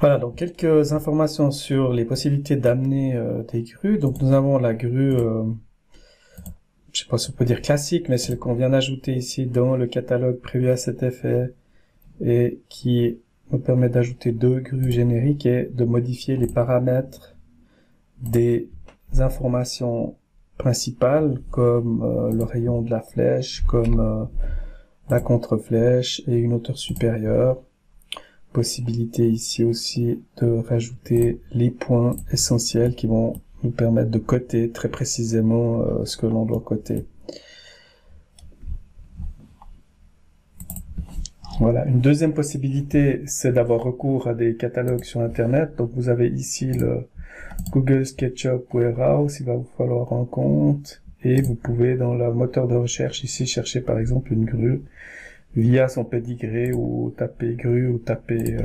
Voilà, donc quelques informations sur les possibilités d'amener des grues. Donc nous avons la grue, je sais pas si on peut dire classique, mais celle qu'on vient d'ajouter ici dans le catalogue prévu à cet effet et qui nous permet d'ajouter deux grues génériques et de modifier les paramètres des informations principales comme le rayon de la flèche, comme la contre-flèche et une hauteur supérieure. Possibilité ici aussi de rajouter les points essentiels qui vont nous permettre de coter très précisément ce que l'on doit coter. Voilà, une deuxième possibilité, c'est d'avoir recours à des catalogues sur Internet. Donc vous avez ici le Google SketchUp Warehouse, il va vous falloir un compte et vous pouvez dans le moteur de recherche ici chercher par exemple une grue via son pédigré ou taper grue ou taper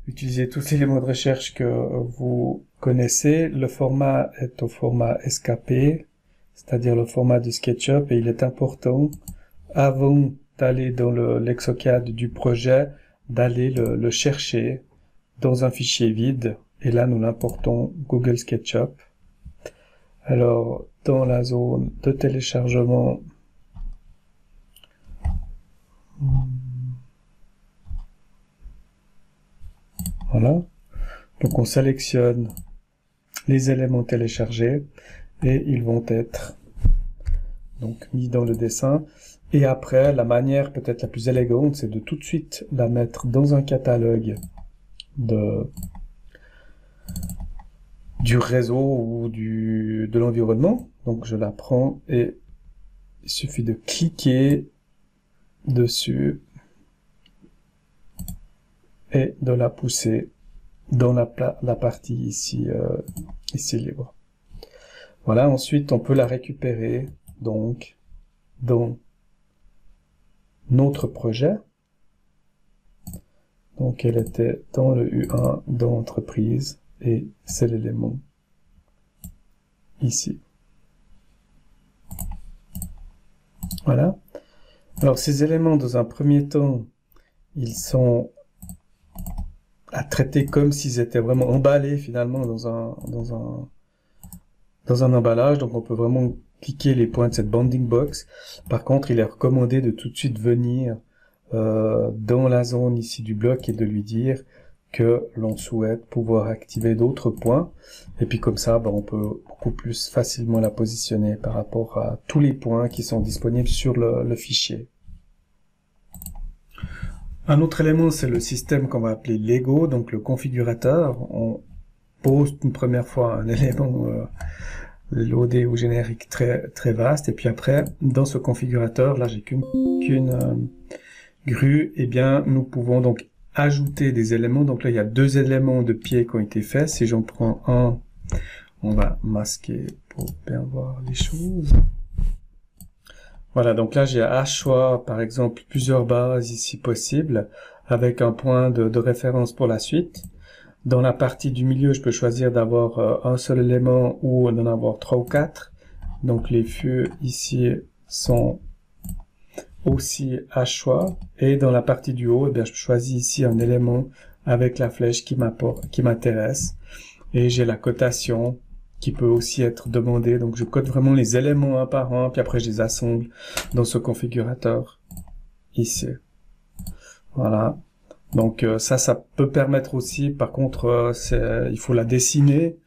utilisez tous les mots de recherche que vous connaissez. Le format est au format SKP, c'est-à-dire le format de SketchUp, et il est important avant d'aller dans le Lexocad du projet d'aller le chercher dans un fichier vide, et là nous l'importons Google SketchUp. Alors dans la zone de téléchargement, voilà, donc on sélectionne les éléments téléchargés et ils vont être donc mis dans le dessin. Et après, la manière peut-être la plus élégante, c'est de tout de suite la mettre dans un catalogue du réseau ou de l'environnement. Donc je la prends et il suffit de cliquer dessus et de la pousser dans la partie ici, ici libre. Voilà, ensuite on peut la récupérer donc dans notre projet. Donc elle était dans le U1 dans entreprise et c'est l'élément ici. Voilà. Alors ces éléments dans un premier temps, ils sont à traiter comme s'ils étaient vraiment emballés finalement dans un emballage. Donc on peut vraiment cliquer les points de cette bounding box. Par contre, il est recommandé de tout de suite venir dans la zone ici du bloc et de lui dire que l'on souhaite pouvoir activer d'autres points. Et puis comme ça, on peut beaucoup plus facilement la positionner par rapport à tous les points qui sont disponibles sur le fichier. Un autre élément, c'est le système qu'on va appeler Lego, donc le configurateur. On pose une première fois un élément loadé ou générique très vaste, et puis après, dans ce configurateur, là j'ai qu'une grue, et bien nous pouvons donc ajouter des éléments. Donc là il y a deux éléments de pied qui ont été faits. Si j'en prends un, on va masquer pour bien voir les choses. Voilà, donc là j'ai à choix par exemple plusieurs bases ici possibles avec un point de référence pour la suite. Dans la partie du milieu, je peux choisir d'avoir un seul élément ou d'en avoir 3 ou 4. Donc les feux ici sont aussi à choix. Et dans la partie du haut, eh bien, je choisis ici un élément avec la flèche qui m'intéresse. Et j'ai la cotation qui peut aussi être demandée. Donc je code vraiment les éléments un par un, puis après je les assemble dans ce configurateur ici. Voilà. Donc ça peut permettre aussi, par contre, il faut la dessiner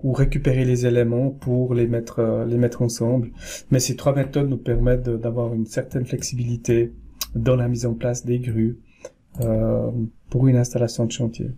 ou récupérer les éléments pour les mettre ensemble. Mais ces trois méthodes nous permettent d'avoir une certaine flexibilité dans la mise en place des grues pour une installation de chantier.